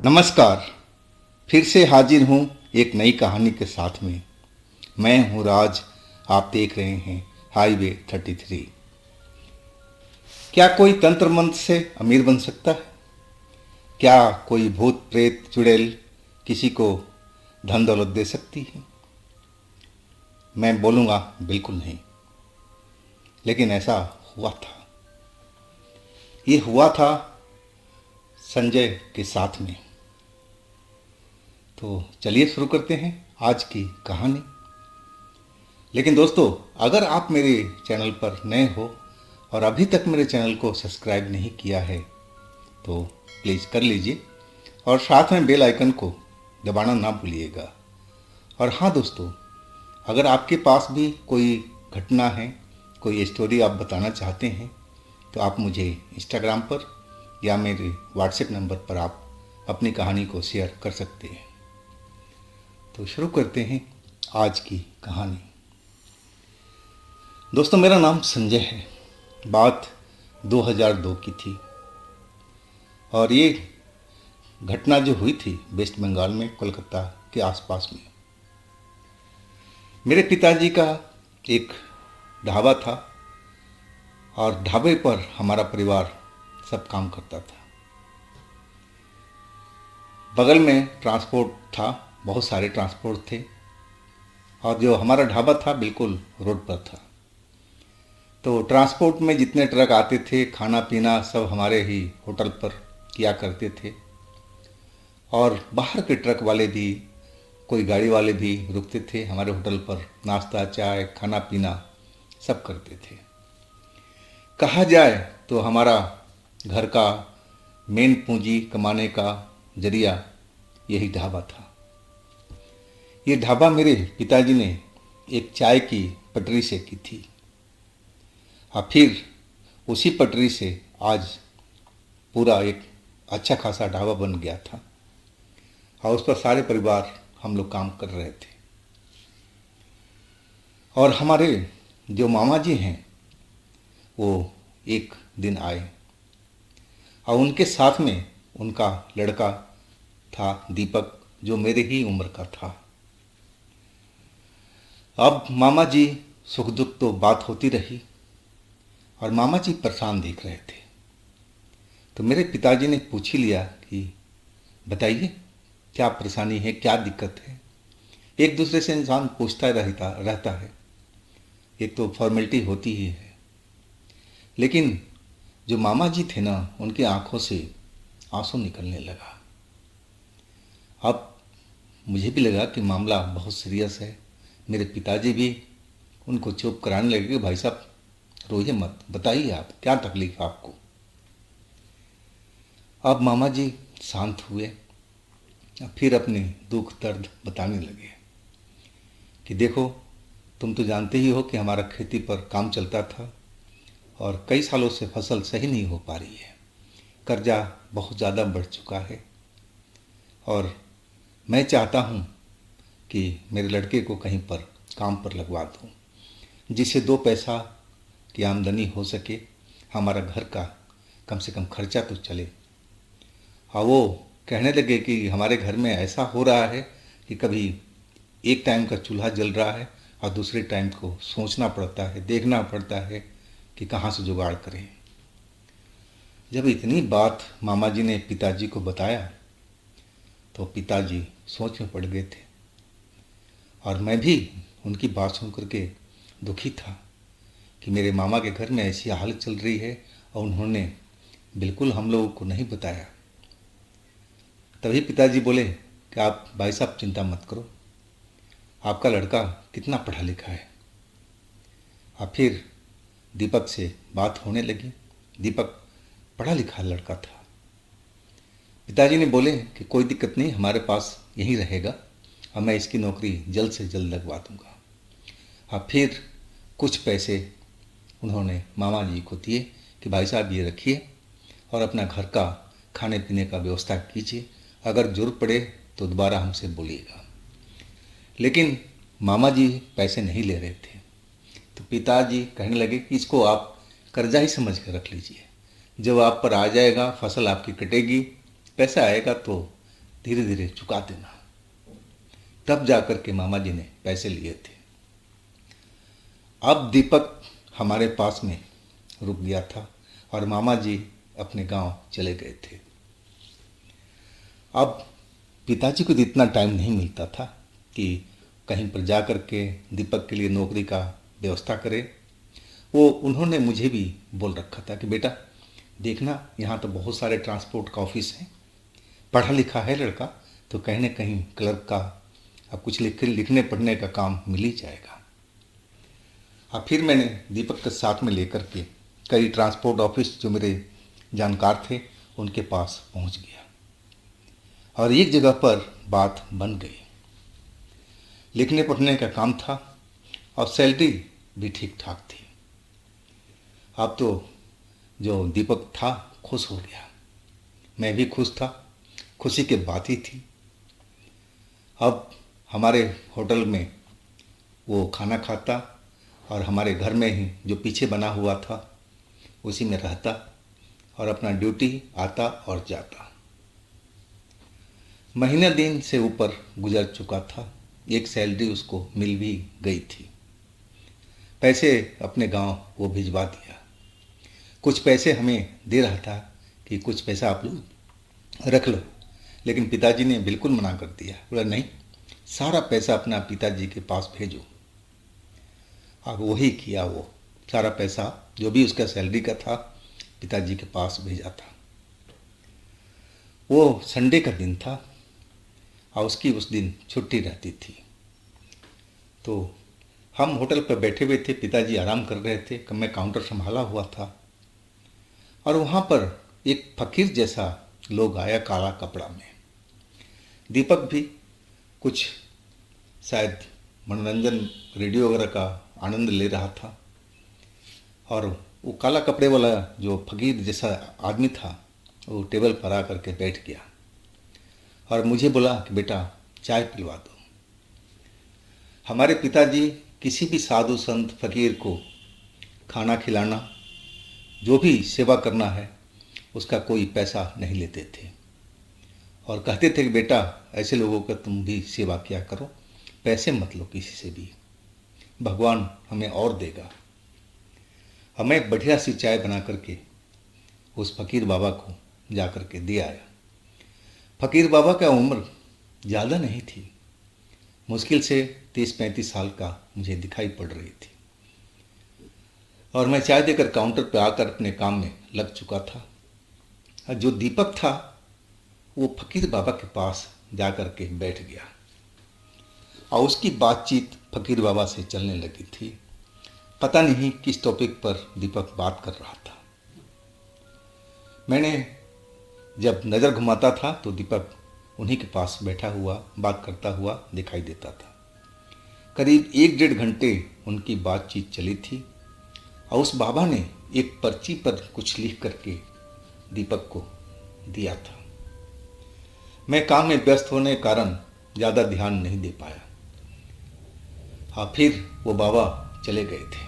नमस्कार। फिर से हाजिर हूँ एक नई कहानी के साथ में। मैं हूँ राज। आप देख रहे हैं हाईवे 33। क्या कोई तंत्र मंत्र से अमीर बन सकता है? क्या कोई भूत प्रेत चुड़ैल किसी को धन दौलत दे सकती है? मैं बोलूँगा बिल्कुल नहीं। लेकिन ऐसा हुआ था। ये हुआ था संजय के साथ में। तो चलिए शुरू करते हैं आज की कहानी। लेकिन दोस्तों, अगर आप मेरे चैनल पर नए हो और अभी तक मेरे चैनल को सब्सक्राइब नहीं किया है तो प्लीज़ कर लीजिए और साथ में बेल आइकन को दबाना ना भूलिएगा। और हाँ दोस्तों, अगर आपके पास भी कोई घटना है, कोई स्टोरी आप बताना चाहते हैं तो आप मुझे इंस्टाग्राम पर या मेरे व्हाट्सएप नंबर पर आप अपनी कहानी को शेयर कर सकते हैं। तो शुरू करते हैं आज की कहानी। दोस्तों, मेरा नाम संजय है। बात 2002 की थी और ये घटना जो हुई थी वेस्ट बंगाल में, कोलकाता के आसपास में। मेरे पिताजी का एक ढाबा था और ढाबे पर हमारा परिवार सब काम करता था। बगल में ट्रांसपोर्ट था, बहुत सारे ट्रांसपोर्ट थे और जो हमारा ढाबा था बिल्कुल रोड पर था। तो ट्रांसपोर्ट में जितने ट्रक आते थे, खाना पीना सब हमारे ही होटल पर किया करते थे। और बाहर के ट्रक वाले भी, कोई गाड़ी वाले भी रुकते थे हमारे होटल पर, नाश्ता चाय खाना पीना सब करते थे। कहा जाए तो हमारा घर का मेन पूंजी कमाने का जरिया यही ढाबा था। ये ढाबा मेरे पिताजी ने एक चाय की पटरी से की थी और फिर उसी पटरी से आज पूरा एक अच्छा खासा ढाबा बन गया था और उस पर सारे परिवार हम लोग काम कर रहे थे। और हमारे जो मामा जी हैं वो एक दिन आए और उनके साथ में उनका लड़का था दीपक, जो मेरे ही उम्र का था। अब मामा जी सुख दुख तो बात होती रही और मामा जी परेशान दिख रहे थे। तो मेरे पिताजी ने पूछ ही लिया कि बताइए क्या परेशानी है, क्या दिक्कत है। एक दूसरे से इंसान पूछता रहता है, एक तो फॉर्मेलिटी होती ही है। लेकिन जो मामा जी थे ना, उनकी आंखों से आंसू निकलने लगा। अब मुझे भी लगा कि मामला बहुत सीरियस है। मेरे पिताजी भी उनको चुप कराने लगे कि भाई साहब रोइए मत, बताइए आप क्या तकलीफ है आपको। अब मामा जी शांत हुए, फिर अपने दुख दर्द बताने लगे कि देखो, तुम तो जानते ही हो कि हमारा खेती पर काम चलता था और कई सालों से फसल सही नहीं हो पा रही है। कर्जा बहुत ज़्यादा बढ़ चुका है और मैं चाहता हूँ कि मेरे लड़के को कहीं पर काम पर लगवा दूँ, जिससे दो पैसा की आमदनी हो सके, हमारा घर का कम से कम खर्चा तो चले। और वो कहने लगे कि हमारे घर में ऐसा हो रहा है कि कभी एक टाइम का चूल्हा जल रहा है और दूसरे टाइम को सोचना पड़ता है, देखना पड़ता है कि कहाँ से जुगाड़ करें। जब इतनी बात मामा जी ने पिताजी को बताया तो पिताजी सोच में पड़ गए थे और मैं भी उनकी बात सुन करके दुखी था कि मेरे मामा के घर में ऐसी हालत चल रही है और उन्होंने बिल्कुल हम लोगों को नहीं बताया। तभी पिताजी बोले कि आप भाई साहब चिंता मत करो, आपका लड़का कितना पढ़ा लिखा है। और फिर दीपक से बात होने लगी। दीपक पढ़ा लिखा लड़का था। पिताजी ने बोले कि कोई दिक्कत नहीं, हमारे पास यहीं रहेगा और मैं इसकी नौकरी जल्द से जल्द लगवा दूंगा। और फिर कुछ पैसे उन्होंने मामा जी को दिए कि भाई साहब ये रखिए और अपना घर का खाने पीने का व्यवस्था कीजिए, अगर जरूरत पड़े तो दोबारा हमसे बोलिएगा। लेकिन मामा जी पैसे नहीं ले रहे थे। तो पिताजी कहने लगे कि इसको आप कर्जा ही समझ कर रख लीजिए, जब आप पर आ जाएगा, फसल आपकी कटेगी, पैसा आएगा तो धीरे धीरे चुका देना। तब जाकर के मामा जी ने पैसे लिए थे। अब दीपक हमारे पास में रुक गया था और मामा जी अपने गांव चले गए थे। अब पिताजी को इतना टाइम नहीं मिलता था कि कहीं पर जा कर के दीपक के लिए नौकरी का व्यवस्था करे। वो उन्होंने मुझे भी बोल रखा था कि बेटा देखना, यहाँ तो बहुत सारे ट्रांसपोर्ट का ऑफिस हैं, पढ़ा लिखा है लड़का, तो कहीं ना कहीं क्लर्क का अब कुछ लिखने पढ़ने का काम मिल ही जाएगा। और फिर मैंने दीपक के साथ में लेकर के कई ट्रांसपोर्ट ऑफिस जो मेरे जानकार थे उनके पास पहुंच गया और एक जगह पर बात बन गई। लिखने पढ़ने का काम था और सैलरी भी ठीक ठाक थी। अब तो जो दीपक था खुश हो गया, मैं भी खुश था, खुशी की बात ही थी। अब हमारे होटल में वो खाना खाता और हमारे घर में ही जो पीछे बना हुआ था उसी में रहता और अपना ड्यूटी आता और जाता। महीना दिन से ऊपर गुजर चुका था, एक सैलरी उसको मिल भी गई थी। पैसे अपने गांव वो भिजवा दिया। कुछ पैसे हमें दे रहा था कि कुछ पैसा आप लोग रख लो, लेकिन पिताजी ने बिल्कुल मना कर दिया। बोला नहीं, सारा पैसा अपना पिताजी के पास भेजो। अब वही किया, वो सारा पैसा जो भी उसका सैलरी का था पिताजी के पास भेजा था। वो संडे का दिन था और उसकी उस दिन छुट्टी रहती थी। तो हम होटल पर बैठे हुए थे, पिताजी आराम कर रहे थे, मैं काउंटर संभाला हुआ था और वहाँ पर एक फकीर जैसा लोग आया काला कपड़ा में। दीपक भी कुछ शायद मनोरंजन रेडियो वगैरह का आनंद ले रहा था और वो काला कपड़े वाला जो फकीर जैसा आदमी था वो टेबल पर आ करके बैठ गया और मुझे बोला कि बेटा चाय पिलवा दो। हमारे पिताजी किसी भी साधु संत फकीर को खाना खिलाना, जो भी सेवा करना है, उसका कोई पैसा नहीं लेते थे और कहते थे कि बेटा ऐसे लोगों का तुम भी सेवा किया करो, पैसे मत लो किसी से भी, भगवान हमें और देगा। हमें बढ़िया सी चाय बना करके उस फकीर बाबा को जा कर के दे आया। फकीर बाबा का उम्र ज़्यादा नहीं थी, मुश्किल से 30-35 साल का मुझे दिखाई पड़ रही थी और मैं चाय देकर काउंटर पर आकर अपने काम में लग चुका था। और जो दीपक था वो फकीर बाबा के पास जा कर के बैठ गया और उसकी बातचीत फकीर बाबा से चलने लगी थी। पता नहीं किस टॉपिक पर दीपक बात कर रहा था। मैंने जब नज़र घुमाता था तो दीपक उन्हीं के पास बैठा हुआ बात करता हुआ दिखाई देता था। करीब 1-1.5 घंटे उनकी बातचीत चली थी और उस बाबा ने एक पर्ची पर कुछ लिख करके दीपक को दिया था। मैं काम में व्यस्त होने के कारण ज़्यादा ध्यान नहीं दे पाया। हाँ, फिर वो बाबा चले गए थे,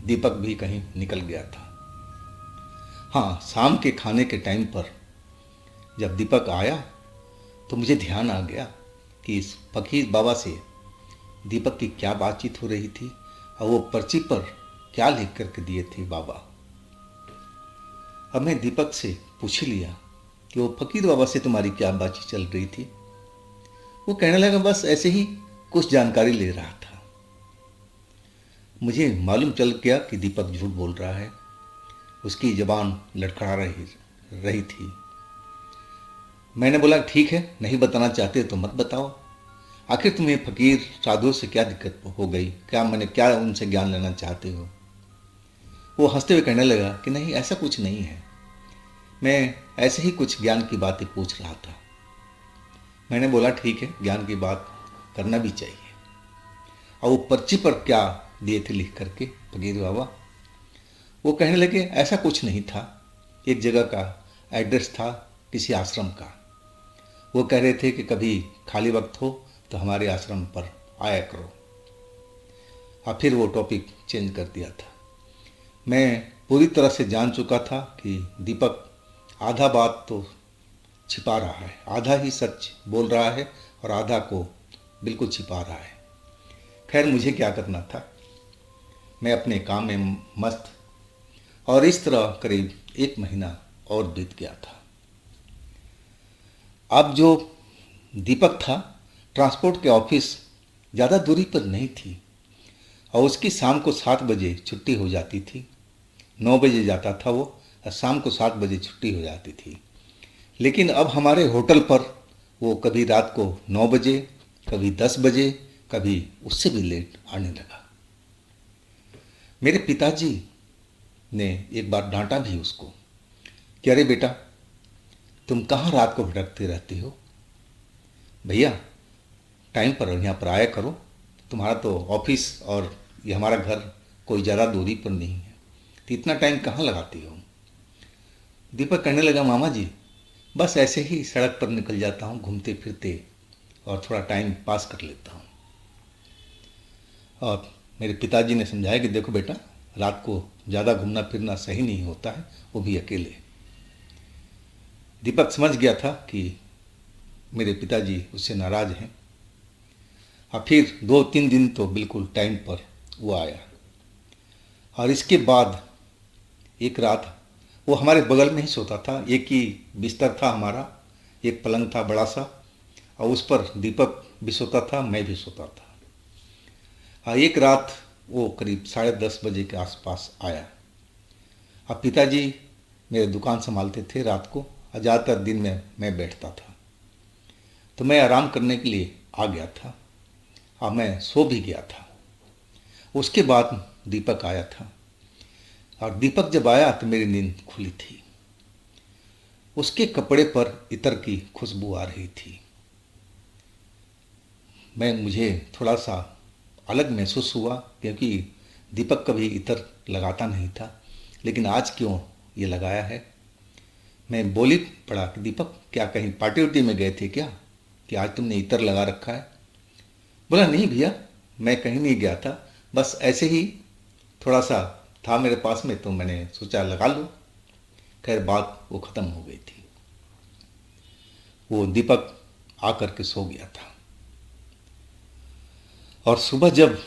दीपक भी कहीं निकल गया था। हाँ, शाम के खाने के टाइम पर जब दीपक आया तो मुझे ध्यान आ गया कि इस फकीर बाबा से दीपक की क्या बातचीत हो रही थी और वो पर्ची पर क्या लिख करके दिए थे बाबा। अब मैं दीपक से पूछ लिया कि वो फकीर बाबा से तुम्हारी क्या बातचीत चल रही थी। वो कहने लगा बस ऐसे ही कुछ जानकारी ले रहा था। मुझे मालूम चल गया कि दीपक झूठ बोल रहा है, उसकी जबान लड़खड़ा रही थी। मैंने बोला ठीक है, नहीं बताना चाहते तो मत बताओ, आखिर तुम्हें फकीर साधुओं से क्या दिक्कत हो गई, क्या उनसे ज्ञान लेना चाहते हो। वो हंसते हुए कहने लगा कि नहीं, ऐसा कुछ नहीं है, मैं ऐसे ही कुछ ज्ञान की बातें पूछ रहा था। मैंने बोला ठीक है, ज्ञान की बात करना भी चाहिए। और वो पर्ची पर क्या दिए थे लिख करके फकीर बाबा, वो कहने लगे ऐसा कुछ नहीं था, एक जगह का एड्रेस था किसी आश्रम का। वो कह रहे थे कि कभी खाली वक्त हो तो हमारे आश्रम पर आया करो। और फिर वो टॉपिक चेंज कर दिया था। मैं पूरी तरह से जान चुका था कि दीपक आधा बात तो छिपा रहा है, आधा ही सच बोल रहा है और आधा को बिल्कुल छिपा रहा है। खैर, मुझे क्या करना था, मैं अपने काम में मस्त। और इस तरह करीब 1 महीना और बीत गया था। अब जो दीपक था, ट्रांसपोर्ट के ऑफिस ज़्यादा दूरी पर नहीं थी और उसकी शाम को 7 बजे छुट्टी हो जाती थी। 9 बजे जाता था वो और शाम को 7 बजे छुट्टी हो जाती थी। लेकिन अब हमारे होटल पर वो कभी रात को 9 बजे, कभी 10 बजे, कभी उससे भी लेट आने लगा। मेरे पिताजी ने एक बार डांटा भी उसको कि अरे बेटा, तुम कहाँ रात को भटकते रहते हो? भैया, टाइम पर यहाँ पर आया करो, तुम्हारा तो ऑफिस और ये हमारा घर कोई ज़्यादा दूरी पर नहीं है, तो इतना टाइम कहाँ लगाती हो? दीपक कहने लगा, मामा जी, बस ऐसे ही सड़क पर निकल जाता हूँ घूमते फिरते और थोड़ा टाइम पास कर लेता हूँ। और मेरे पिताजी ने समझाया कि देखो बेटा, रात को ज़्यादा घूमना फिरना सही नहीं होता है, वो भी अकेले। दीपक समझ गया था कि मेरे पिताजी उससे नाराज़ हैं। और फिर 2-3 दिन तो बिल्कुल टाइम पर वो आया। और इसके बाद एक रात वो हमारे बगल में ही सोता था। एक ही बिस्तर था हमारा, एक पलंग था बड़ा सा, और उस पर दीपक भी सोता था, मैं भी सोता था। हाँ, एक रात वो करीब 10:30 बजे के आसपास आया। अब पिताजी मेरे दुकान संभालते थे रात को, और ज़्यादातर दिन में मैं बैठता था, तो मैं आराम करने के लिए आ गया था और मैं सो भी गया था। उसके बाद दीपक आया था, और दीपक जब आया तो मेरी नींद खुली थी। उसके कपड़े पर इत्र की खुशबू आ रही थी। मुझे थोड़ा सा अलग महसूस हुआ, क्योंकि दीपक कभी इत्र लगाता नहीं था, लेकिन आज क्यों ये लगाया है। मैं बोली पड़ा कि दीपक, क्या कहीं पार्टी उर्टी में गए थे क्या, कि आज तुमने इत्र लगा रखा है? बोला, नहीं भैया, मैं कहीं नहीं गया था, बस ऐसे ही थोड़ा सा था मेरे पास में, तो मैंने सोचा लगा लूँ। खैर, बात वो ख़त्म हो गई थी। वो दीपक आकर के सो गया था। और सुबह जब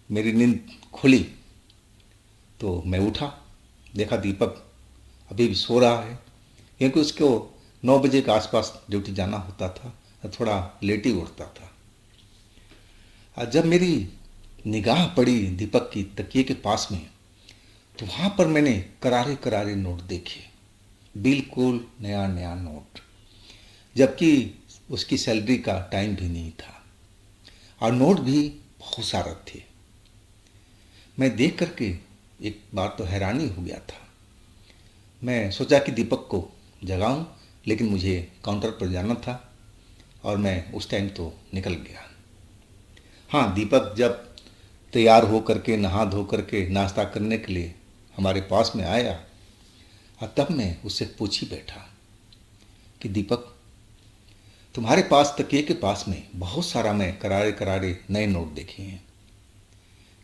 मेरी नींद खुली तो मैं उठा, देखा दीपक अभी भी सो रहा है, क्योंकि उसको 9 बजे के आसपास ड्यूटी जाना होता था, थोड़ा लेट ही उठता था। और जब मेरी निगाह पड़ी दीपक की तकिए के पास में, तो वहाँ पर मैंने करारे करारे नोट देखे, बिल्कुल नया नया नोट, जबकि उसकी सैलरी का टाइम भी नहीं था, और नोट भी बहुत सारे थे। मैं देख करके एक बार तो हैरानी हो गया था। मैं सोचा कि दीपक को जगाऊं, लेकिन मुझे काउंटर पर जाना था और मैं उस टाइम तो निकल गया। हाँ, दीपक जब तैयार हो करके, नहा धो करके नाश्ता करने के लिए हमारे पास में आया, और तब मैं उससे पूछ ही बैठा कि दीपक, तुम्हारे पास तकिए के पास में बहुत सारा मैं करारे करारे नए नोट देखे हैं,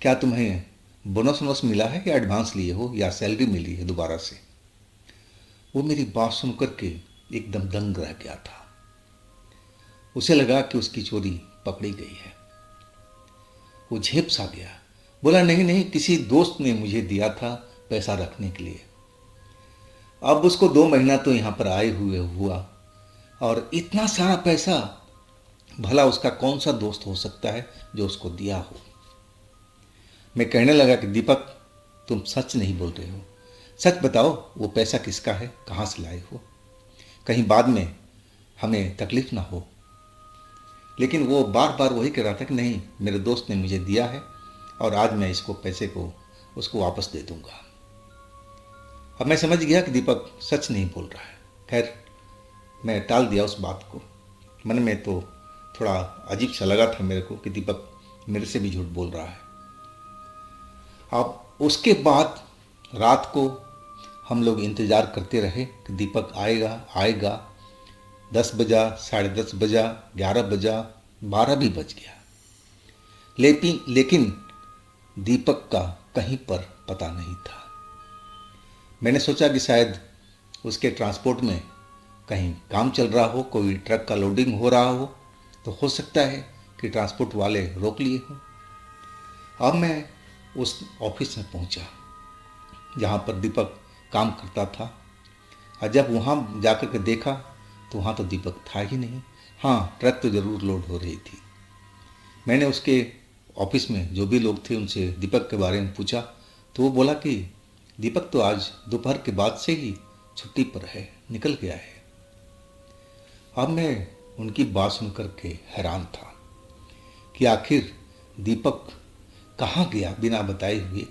क्या तुम्हें बोनस वोनस मिला है, या एडवांस लिए हो, या सैलरी मिली है दोबारा से? वो मेरी बात सुन करके एकदम दंग रह गया था। उसे लगा कि उसकी चोरी पकड़ी गई है। वो झेप सा गया, बोला, नहीं नहीं, किसी दोस्त ने मुझे दिया था पैसा रखने के लिए। अब उसको 2 महीना तो यहाँ पर आए हुए हुआ, और इतना सारा पैसा भला उसका कौन सा दोस्त हो सकता है जो उसको दिया हो। मैं कहने लगा कि दीपक, तुम सच नहीं बोल रहे हो, सच बताओ, वो पैसा किसका है, कहाँ से लाए हो, कहीं बाद में हमें तकलीफ ना हो। लेकिन वो बार बार वही कह रहा था कि नहीं, मेरे दोस्त ने मुझे दिया है और आज मैं इसको पैसे को उसको वापस दे दूंगा। अब मैं समझ गया कि दीपक सच नहीं बोल रहा है। खैर, मैं टाल दिया उस बात को। मन में तो थोड़ा अजीब सा लगा था मेरे को कि दीपक मेरे से भी झूठ बोल रहा है। अब उसके बाद रात को हम लोग इंतज़ार करते रहे कि दीपक आएगा आएगा। 10 बजा, 10:30 बजा, 11 बजा, 12 भी बज गया, लेकिन दीपक का कहीं पर पता नहीं था। मैंने सोचा कि शायद उसके ट्रांसपोर्ट में कहीं काम चल रहा हो, कोई ट्रक का लोडिंग हो रहा हो सकता है कि ट्रांसपोर्ट वाले रोक लिए हों। अब मैं उस ऑफिस में पहुंचा जहां पर दीपक काम करता था, और जब वहां जाकर के देखा तो वहां तो दीपक था ही नहीं। हाँ, ट्रक तो ज़रूर लोड हो रही थी। मैंने उसके ऑफिस में जो भी लोग थे उनसे दीपक के बारे में पूछा, तो वो बोला कि दीपक तो आज दोपहर के बाद से ही छुट्टी पर है, निकल गया है। अब मैं उनकी बात सुन कर के हैरान था कि आखिर दीपक कहाँ गया बिना बताए हुए।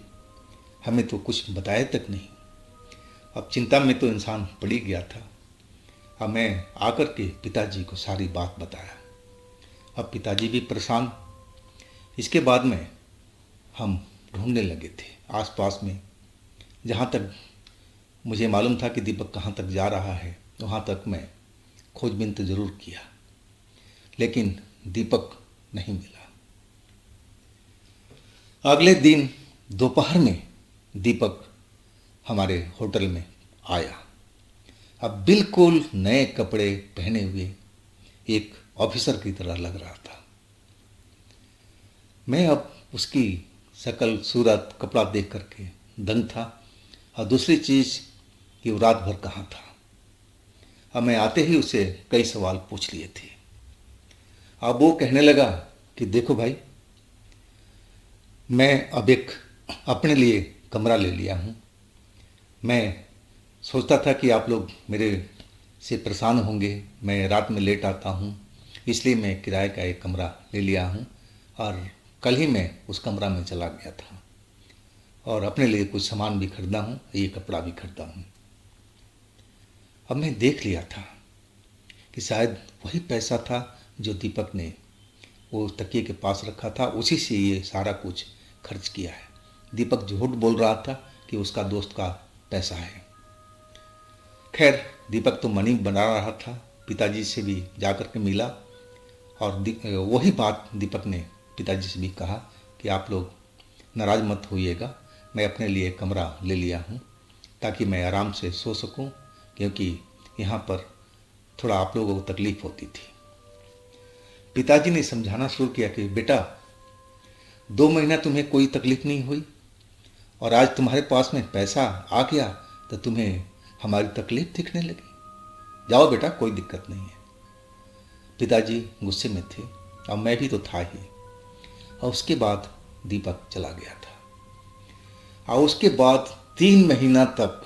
हमें तो कुछ बताया तक नहीं। अब चिंता में तो इंसान पड़ ही गया था। अब मैं आकर के पिताजी को सारी बात बताया। अब पिताजी भी परेशान। इसके बाद में हम ढूंढने लगे थे आसपास में, जहाँ तक मुझे मालूम था कि दीपक कहाँ तक जा रहा है वहाँ तक मैं खोजबीन तो ज़रूर किया, लेकिन दीपक नहीं मिला। अगले दिन दोपहर में दीपक हमारे होटल में आया। अब बिल्कुल नए कपड़े पहने हुए एक ऑफिसर की तरह लग रहा था। मैं अब उसकी शक्ल सूरत कपड़ा देख करके दंग था, और दूसरी चीज़ कि वो रात भर कहाँ था। अब मैं आते ही उसे कई सवाल पूछ लिए थे। अब वो कहने लगा कि देखो भाई, मैं अब एक अपने लिए कमरा ले लिया हूँ। मैं सोचता था कि आप लोग मेरे से परेशान होंगे, मैं रात में लेट आता हूँ, इसलिए मैं किराए का एक कमरा ले लिया हूँ, और कल ही मैं उस कमरा में चला गया था और अपने लिए कुछ सामान भी खरीदा हूँ, ये कपड़ा भी खरीदा हूँ। अब मैं देख लिया था कि शायद वही पैसा था जो दीपक ने वो तकिए के पास रखा था, उसी से ये सारा कुछ खर्च किया है। दीपक झूठ बोल रहा था कि उसका दोस्त का पैसा है। खैर, दीपक तो मनी बना रहा था। पिताजी से भी जाकर के मिला और वही बात दीपक ने पिताजी से भी कहा कि आप लोग नाराज़ मत होइएगा, मैं अपने लिए कमरा ले लिया हूँ ताकि मैं आराम से सो सकूँ, क्योंकि यहाँ पर थोड़ा आप लोगों को तकलीफ़ होती थी। पिताजी ने समझाना शुरू किया कि बेटा, 2 महीना तुम्हें कोई तकलीफ़ नहीं हुई और आज तुम्हारे पास में पैसा आ गया तो तुम्हें हमारी तकलीफ़ दिखने लगी। जाओ बेटा, कोई दिक्कत नहीं है। पिताजी गुस्से में थे और मैं भी तो था ही। और उसके बाद दीपक चला गया था और उसके बाद 3 महीना तक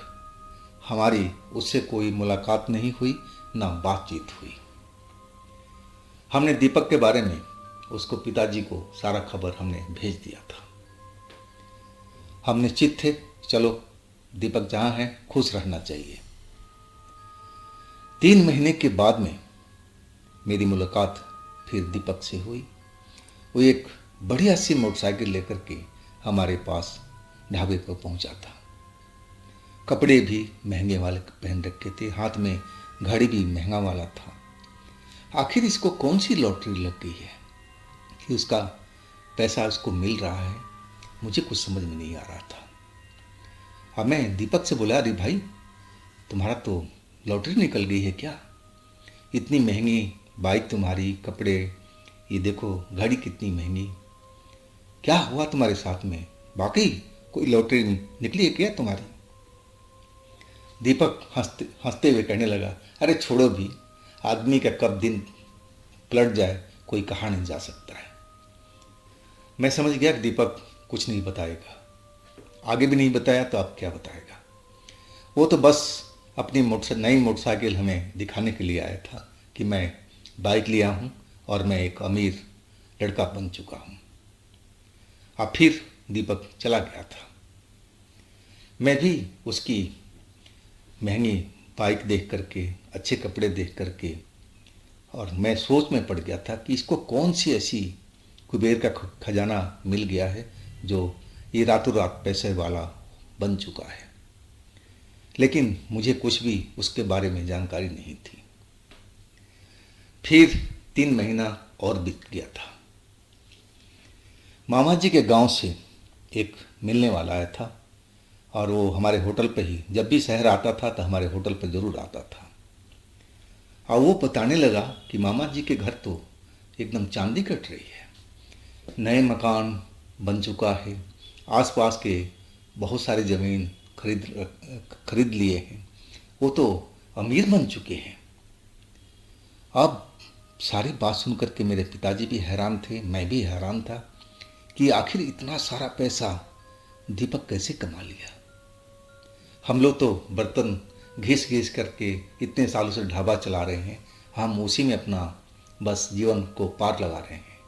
हमारी उससे कोई मुलाकात नहीं हुई, ना बातचीत हुई। हमने दीपक के बारे में उसको पिताजी को सारा खबर हमने भेज दिया था। हम निश्चित थे, चलो दीपक जहाँ है खुश रहना चाहिए। 3 महीने के बाद में मेरी मुलाकात फिर दीपक से हुई। वो एक बढ़िया सी मोटरसाइकिल लेकर के हमारे पास ढाबे पर पहुंचा था। कपड़े भी महंगे वाले पहन रखे थे, हाथ में घड़ी भी महंगा वाला था। आखिर इसको कौन सी लॉटरी लग गई है कि उसका पैसा उसको मिल रहा है, मुझे कुछ समझ में नहीं आ रहा था। अब मैं दीपक से बोला, अरे भाई, तुम्हारा तो लॉटरी निकल गई है क्या? इतनी महंगी बाइक तुम्हारी, कपड़े, ये देखो घड़ी कितनी महंगी, क्या हुआ तुम्हारे साथ में? वाकई कोई लॉटरी निकली है क्या तुम्हारी? दीपक हंसते हुए कहने लगा, अरे छोड़ो भी, आदमी का कब दिन पलट जाए कोई कहा नहीं जा सकता है। मैं समझ गया कि दीपक कुछ नहीं बताएगा, आगे भी नहीं बताया तो अब क्या बताएगा। वो तो बस अपनी नई मोटरसाइकिल हमें दिखाने के लिए आया था कि मैं बाइक लिया हूँ और मैं एक अमीर लड़का बन चुका हूँ। अब फिर दीपक चला गया था। मैं भी उसकी महंगी बाइक देख करके, अच्छे कपड़े देख करके, और मैं सोच में पड़ गया था कि इसको कौन सी ऐसी कुबेर का खजाना मिल गया है जो ये रातों रात पैसे वाला बन चुका है। लेकिन मुझे कुछ भी उसके बारे में जानकारी नहीं थी। फिर 3 महीना और बीत गया था। मामा जी के गांव से एक मिलने वाला आया था और वो हमारे होटल पे ही, जब भी शहर आता था तो हमारे होटल पे ज़रूर आता था। और वो बताने लगा कि मामा जी के घर तो एकदम चांदी कट रही है, नए मकान बन चुका है, आसपास के बहुत सारे ज़मीन खरीद लिए हैं, वो तो अमीर बन चुके हैं। अब सारी बात सुन करके मेरे पिताजी भी हैरान थे, मैं भी हैरान था कि आखिर इतना सारा पैसा दीपक कैसे कमा लिया। हम लोग तो बर्तन घिस घिस करके इतने सालों से ढाबा चला रहे हैं, हम उसी में अपना बस जीवन को पार लगा रहे हैं,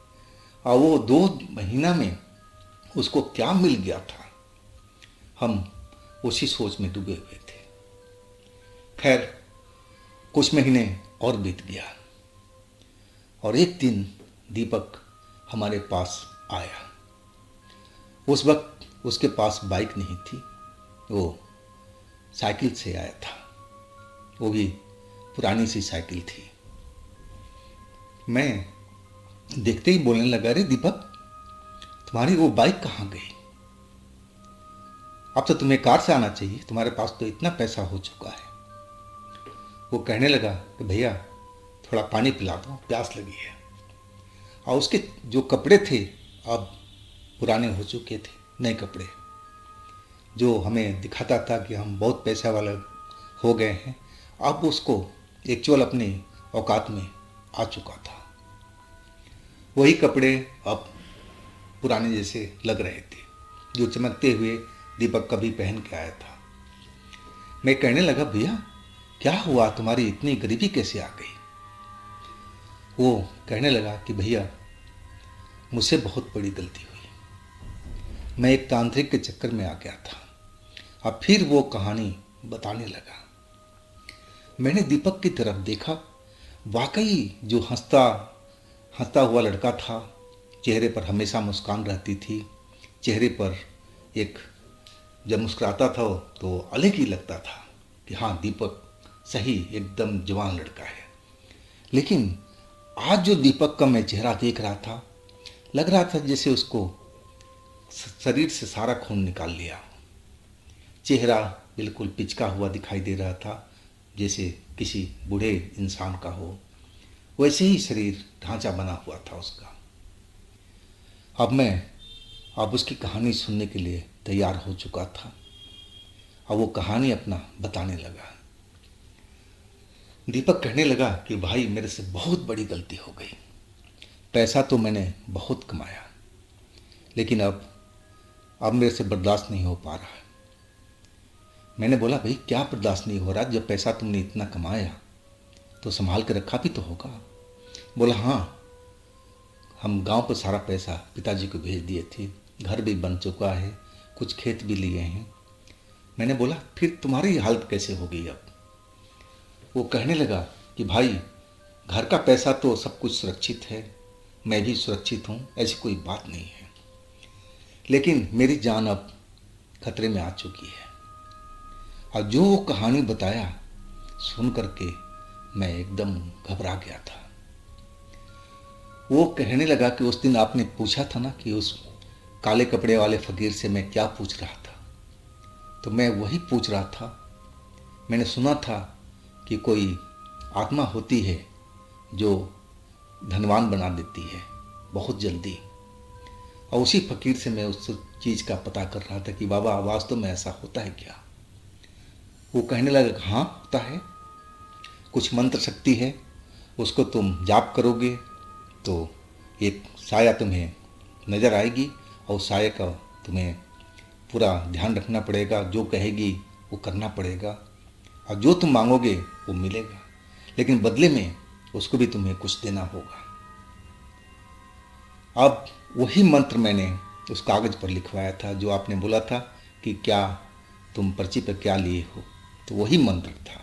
और वो 2 महीना में उसको क्या मिल गया था, हम उसी सोच में डूबे हुए थे। खैर कुछ महीने और बीत गया और एक दिन दीपक हमारे पास आया। उस वक्त उसके पास बाइक नहीं थी, वो साइकिल से आया था, वो भी पुरानी सी साइकिल थी। मैं देखते ही बोलने लगा, अरे दीपक, तुम्हारी वो बाइक कहाँ गई? अब तो तुम्हें कार से आना चाहिए, तुम्हारे पास तो इतना पैसा हो चुका है। वो कहने लगा कि भैया थोड़ा पानी पिला दो, प्यास लगी है। और उसके जो कपड़े थे अब पुराने हो चुके थे, नए कपड़े जो हमें दिखाता था कि हम बहुत पैसा वाले हो गए हैं, अब उसको एक्चुअल अपनी औकात में आ चुका था। वही कपड़े अब पुराने जैसे लग रहे थे, जो चमकते हुए दीपक कभी पहन के आया था। मैं कहने लगा, भैया क्या हुआ, तुम्हारी इतनी गरीबी कैसे आ गई? वो कहने लगा कि भैया मुझसे बहुत बड़ी गलती हुई, मैं एक तांत्रिक के चक्कर में आ गया था। अब फिर वो कहानी बताने लगा। मैंने दीपक की तरफ देखा, वाकई जो हंसता हुआ लड़का था, चेहरे पर हमेशा मुस्कान रहती थी, चेहरे पर एक जब मुस्कुराता था तो अलग ही लगता था कि हाँ दीपक सही एकदम जवान लड़का है। लेकिन आज जो दीपक का मैं चेहरा देख रहा था, लग रहा था जैसे उसको शरीर से सारा खून निकाल लिया। चेहरा बिल्कुल पिचका हुआ दिखाई दे रहा था, जैसे किसी बूढ़े इंसान का हो, वैसे ही शरीर ढांचा बना हुआ था उसका। अब उसकी कहानी सुनने के लिए तैयार हो चुका था। अब वो कहानी अपना बताने लगा। दीपक कहने लगा कि भाई मेरे से बहुत बड़ी गलती हो गई, पैसा तो मैंने बहुत कमाया, लेकिन अब मेरे से बर्दाश्त नहीं हो पा रहा है। मैंने बोला, भाई क्या बर्दाश्त नहीं हो रहा? जब पैसा तुमने इतना कमाया तो संभाल के रखा भी तो होगा। बोला, हाँ हम गांव पर सारा पैसा पिताजी को भेज दिए थे, घर भी बन चुका है, कुछ खेत भी लिए हैं। मैंने बोला, फिर तुम्हारी हालत कैसे हो गई अब? वो कहने लगा कि भाई घर का पैसा तो सब कुछ सुरक्षित है, मैं भी सुरक्षित हूँ, ऐसी कोई बात नहीं है, लेकिन मेरी जान अब खतरे में आ चुकी है। और जो वो कहानी बताया सुन करके मैं एकदम घबरा गया था। वो कहने लगा कि उस दिन आपने पूछा था ना कि उस काले कपड़े वाले फकीर से मैं क्या पूछ रहा था, तो मैं वही पूछ रहा था। मैंने सुना था कि कोई आत्मा होती है जो धनवान बना देती है बहुत जल्दी, और उसी फकीर से मैं उस चीज़ का पता कर रहा था कि बाबा वास्तव में ऐसा होता है क्या। वो कहने लगा, हाँ होता है, कुछ मंत्र शक्ति है, उसको तुम जाप करोगे तो एक साया तुम्हें नज़र आएगी, और साया का तुम्हें पूरा ध्यान रखना पड़ेगा, जो कहेगी वो करना पड़ेगा, और जो तुम मांगोगे वो मिलेगा, लेकिन बदले में उसको भी तुम्हें कुछ देना होगा। अब वही मंत्र मैंने उस कागज़ पर लिखवाया था जो आपने बोला था कि क्या तुम पर्ची पर क्या लिए हो, तो वही मंत्र था।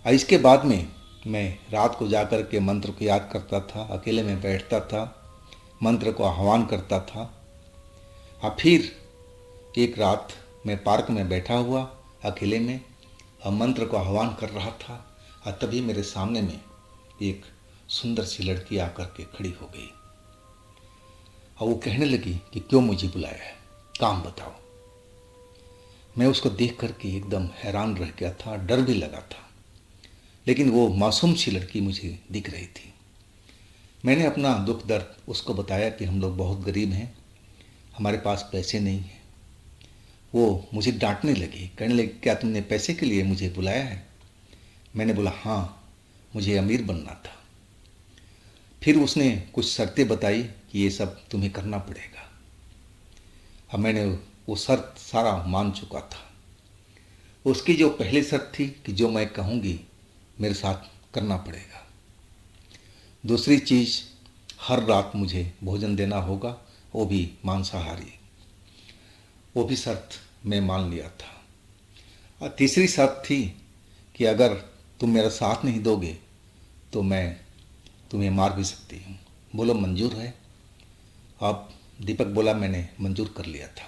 और इसके बाद में मैं रात को जाकर के मंत्र को याद करता था, अकेले में बैठता था, मंत्र को आह्वान करता था। और फिर एक रात मैं पार्क में बैठा हुआ अकेले में और मंत्र को आह्वान कर रहा था, और तभी मेरे सामने में एक सुंदर सी लड़की आकर के खड़ी हो गई, और वो कहने लगी कि क्यों मुझे बुलाया है, काम बताओ। मैं उसको देख करके एकदम हैरान रह गया था, डर भी लगा था। लेकिन वो मासूम सी लड़की मुझे दिख रही थी। मैंने अपना दुख दर्द उसको बताया कि हम लोग बहुत गरीब हैं, हमारे पास पैसे नहीं हैं। वो मुझे डांटने लगी, कहने लगी क्या तुमने पैसे के लिए मुझे बुलाया है? मैंने बोला हाँ, मुझे अमीर बनना था। फिर उसने कुछ शर्तें बताई कि ये सब तुम्हें करना पड़ेगा। अब मैंने वो शर्त सारा मान चुका था। उसकी जो पहली शर्त थी कि जो मैं कहूँगी मेरे साथ करना पड़ेगा। दूसरी चीज़, हर रात मुझे भोजन देना होगा, वो भी मांसाहारी। वो भी शर्त मैं मान लिया था। और तीसरी शर्त थी कि अगर तुम मेरा साथ नहीं दोगे तो मैं तुम्हें मार भी सकती हूँ। बोलो मंजूर है? अब दीपक बोला मैंने मंजूर कर लिया था।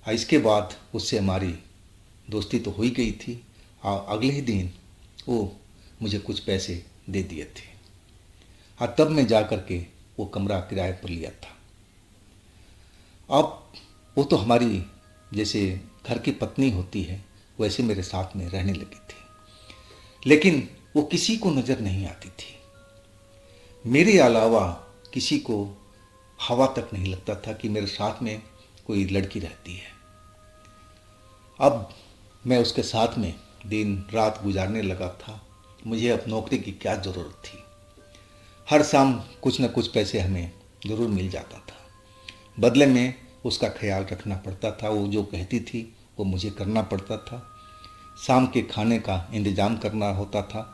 और इसके बाद उससे हमारी दोस्ती तो हो ही गई थी और अगले ही दिन वो मुझे कुछ पैसे दे दिए थे और तब मैं जा कर के वो कमरा किराए पर लिया था। अब वो तो हमारी जैसे घर की पत्नी होती है वैसे मेरे साथ में रहने लगी थी, लेकिन वो किसी को नज़र नहीं आती थी। मेरे अलावा किसी को हवा तक नहीं लगता था कि मेरे साथ में कोई लड़की रहती है। अब मैं उसके साथ में दिन रात गुजारने लगा था। मुझे अब नौकरी की क्या ज़रूरत थी? हर शाम कुछ न कुछ पैसे हमें ज़रूर मिल जाता था। बदले में उसका ख्याल रखना पड़ता था। वो जो कहती थी वो मुझे करना पड़ता था। शाम के खाने का इंतज़ाम करना होता था।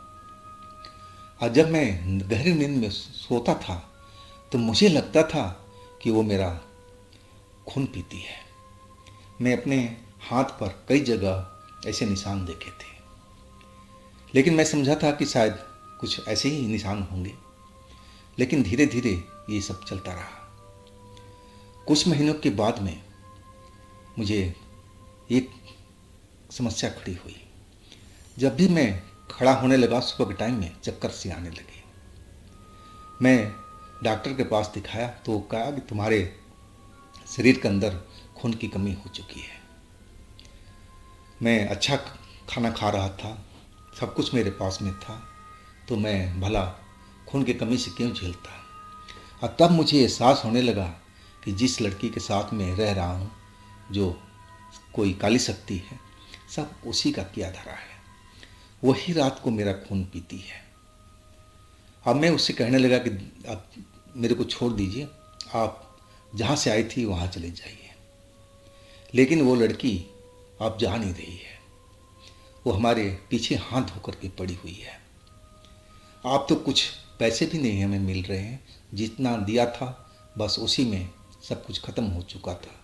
और जब मैं गहरी नींद में सोता था तो मुझे लगता था कि वो मेरा खून पीती है। मैं अपने हाथ पर कई जगह ऐसे निशान देखे थे, लेकिन मैं समझा था कि शायद कुछ ऐसे ही निशान होंगे। लेकिन धीरे धीरे ये सब चलता रहा। कुछ महीनों के बाद में मुझे एक समस्या खड़ी हुई। जब भी मैं खड़ा होने लगा सुबह के टाइम में चक्कर से आने लगे। मैं डॉक्टर के पास दिखाया तो कहा कि तुम्हारे शरीर के अंदर खून की कमी हो चुकी है। मैं अच्छा खाना खा रहा था, सब कुछ मेरे पास में था, तो मैं भला खून की कमी से क्यों झेलता। और तब मुझे एहसास होने लगा कि जिस लड़की के साथ में रह रहा हूँ, जो कोई काली शक्ति है, सब उसी का किया धरा है। वही रात को मेरा खून पीती है। अब मैं उससे कहने लगा कि आप मेरे को छोड़ दीजिए, आप जहाँ से आई थी वहाँ चले जाइए। लेकिन वो लड़की अब जा नहीं रही है। वो हमारे पीछे हाथ धोकर के पड़ी हुई है। आप तो कुछ पैसे भी नहीं हमें मिल रहे हैं। जितना दिया था बस उसी में सब कुछ ख़त्म हो चुका था।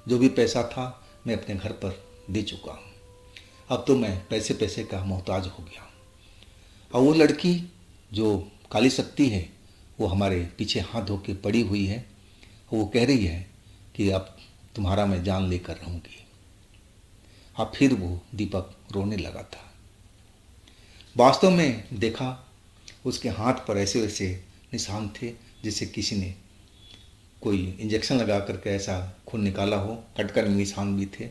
जो भी पैसा था मैं अपने घर पर दे चुका हूँ। अब तो मैं पैसे पैसे का मोहताज हो गया। और वो लड़की जो काली शक्ति है वो हमारे पीछे हाथ धो के पड़ी हुई है। वो कह रही है कि अब तुम्हारा मैं जान लेकर रहूँगी। और फिर वो दीपक रोने लगा था। वास्तव में देखा उसके हाथ पर ऐसे वैसे निशान थे जैसे किसी ने कोई इंजेक्शन लगा करके ऐसा खून निकाला हो, कटकर निशान भी थे।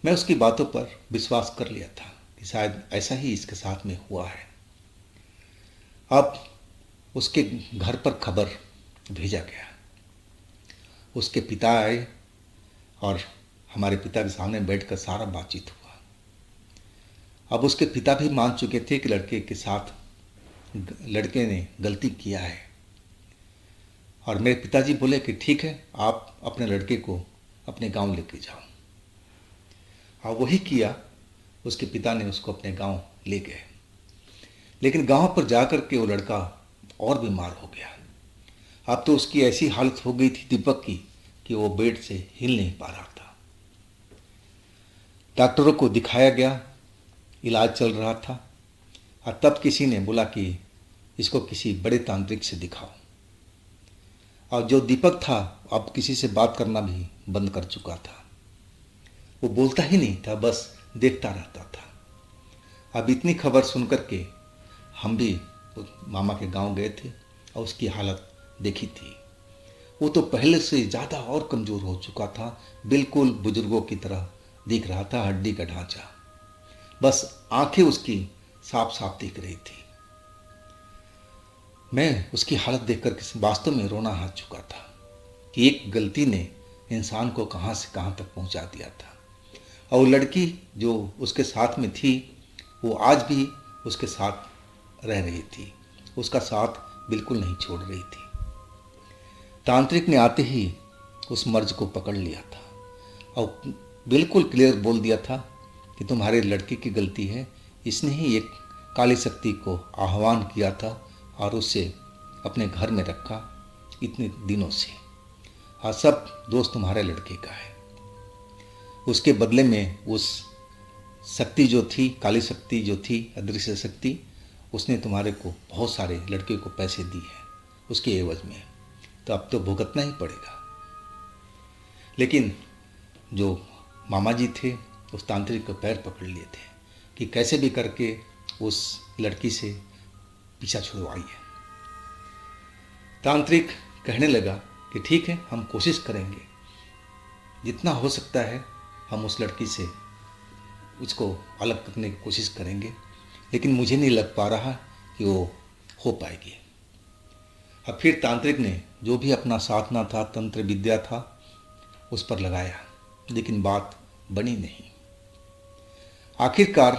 मैं उसकी बातों पर विश्वास कर लिया था कि शायद ऐसा ही इसके साथ में हुआ है। अब उसके घर पर खबर भेजा गया। उसके पिता आए और हमारे पिता के सामने बैठकर सारा बातचीत हुआ। अब उसके पिता भी मान चुके थे कि लड़के ने गलती किया है। और मेरे पिताजी बोले कि ठीक है, आप अपने लड़के को अपने गांव लेके जाओ। और वही किया। उसके पिता ने उसको अपने गांव ले गए। लेकिन गांव पर जाकर के वो लड़का और बीमार हो गया। अब तो उसकी ऐसी हालत हो गई थी दीपक की कि वो बेड से हिल नहीं पा रहा था। डॉक्टरों को दिखाया गया, इलाज चल रहा था। और तब किसी ने बोला कि इसको किसी बड़े तांत्रिक से दिखाओ। और जो दीपक था अब किसी से बात करना भी बंद कर चुका था। वो बोलता ही नहीं था, बस देखता रहता था। अब इतनी खबर सुनकर के हम भी मामा के गांव गए थे और उसकी हालत देखी थी। वो तो पहले से ज़्यादा और कमज़ोर हो चुका था, बिल्कुल बुजुर्गों की तरह दिख रहा था, हड्डी का ढांचा। बस आंखें उसकी साफ साफ दिख रही थी। मैं उसकी हालत देखकर वास्तव में रोना आ चुका था कि एक गलती ने इंसान को कहाँ से कहाँ तक पहुँचा दिया था। और वो लड़की जो उसके साथ में थी वो आज भी उसके साथ रह रही थी, उसका साथ बिल्कुल नहीं छोड़ रही थी। तांत्रिक ने आते ही उस मर्ज को पकड़ लिया था और बिल्कुल क्लियर बोल दिया था कि तुम्हारे लड़की की गलती है, इसने ही एक काली शक्ति को आह्वान किया था और उसे अपने घर में रखा इतने दिनों से, और सब दोस्त तुम्हारे लड़के का है। उसके बदले में उस शक्ति जो थी, काली शक्ति जो थी, अदृश्य शक्ति, उसने तुम्हारे को बहुत सारे लड़के को पैसे दिए हैं उसके एवज में, तो अब तो भुगतना ही पड़ेगा। लेकिन जो मामा जी थे उस तांत्रिक को पैर पकड़ लिए थे कि कैसे भी करके उस लड़की से पीछा छुड़वाइए। तांत्रिक कहने लगा कि ठीक है, हम कोशिश करेंगे, जितना हो सकता है हम उस लड़की से उसको अलग करने की कोशिश करेंगे, लेकिन मुझे नहीं लग पा रहा कि वो हो पाएगी। अब फिर तांत्रिक ने जो भी अपना साधना था, तंत्र विद्या था, उस पर लगाया, लेकिन बात बनी नहीं। आखिरकार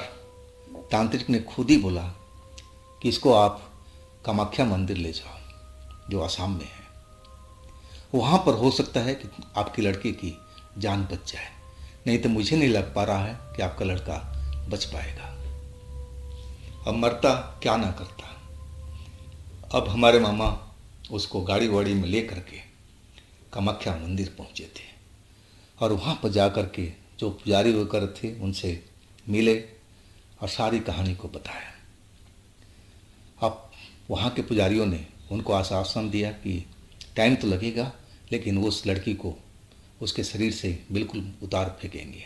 तांत्रिक ने खुद ही बोला कि इसको आप कामाख्या मंदिर ले जाओ जो असम में है, वहाँ पर हो सकता है कि आपकी लड़की की जान बच जाए, नहीं तो मुझे नहीं लग पा रहा है कि आपका लड़का बच पाएगा। अब मरता क्या ना करता। अब हमारे मामा उसको गाड़ी वाड़ी में ले करके कामाख्या मंदिर पहुँचे थे और वहाँ पर जा कर के जो पुजारी वगैरह थे उनसे मिले और सारी कहानी को बताया। अब वहाँ के पुजारियों ने उनको आश्वासन दिया कि टाइम तो लगेगा, लेकिन वो उस लड़की को उसके शरीर से बिल्कुल उतार फेंकेंगे।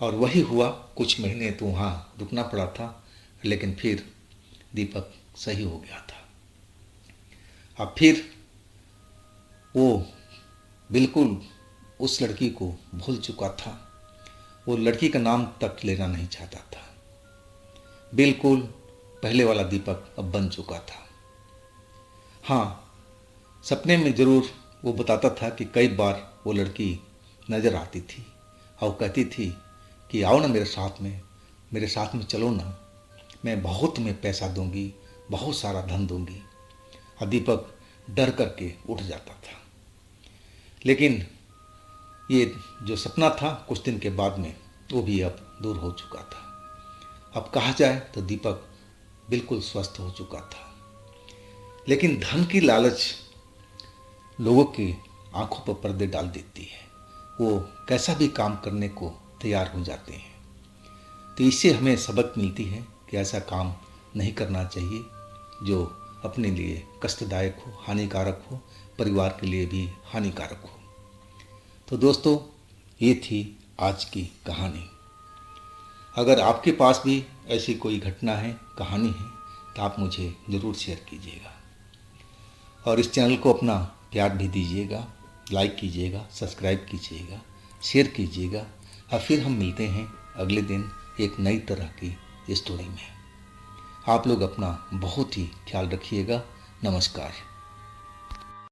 और वही हुआ। कुछ महीने तो वहाँ रुकना पड़ा था, लेकिन फिर दीपक सही हो गया था। अब फिर वो बिल्कुल उस लड़की को भूल चुका था, वो लड़की का नाम तक लेना नहीं चाहता था। बिल्कुल पहले वाला दीपक अब बन चुका था। हाँ, सपने में ज़रूर वो बताता था कि कई बार वो लड़की नज़र आती थी और कहती थी कि आओ ना मेरे साथ में चलो ना, मैं बहुत तुम्हें पैसा दूंगी, बहुत सारा धन दूंगी। और दीपक डर करके उठ जाता था। लेकिन ये जो सपना था कुछ दिन के बाद में वो भी अब दूर हो चुका था। अब कहा जाए तो दीपक बिल्कुल स्वस्थ हो चुका था। लेकिन धन की लालच लोगों की आंखों पर पर्दे डाल देती है, वो कैसा भी काम करने को तैयार हो जाते हैं। तो इससे हमें सबक मिलती है कि ऐसा काम नहीं करना चाहिए जो अपने लिए कष्टदायक हो, हानिकारक हो, परिवार के लिए भी हानिकारक हो। तो दोस्तों, ये थी आज की कहानी। अगर आपके पास भी ऐसी कोई घटना है, कहानी है, तो आप मुझे ज़रूर शेयर कीजिएगा और इस चैनल को अपना प्यार भी दीजिएगा, लाइक कीजिएगा, सब्सक्राइब कीजिएगा, शेयर कीजिएगा। और फिर हम मिलते हैं अगले दिन एक नई तरह की स्टोरी में। आप लोग अपना बहुत ही ख्याल रखिएगा। नमस्कार।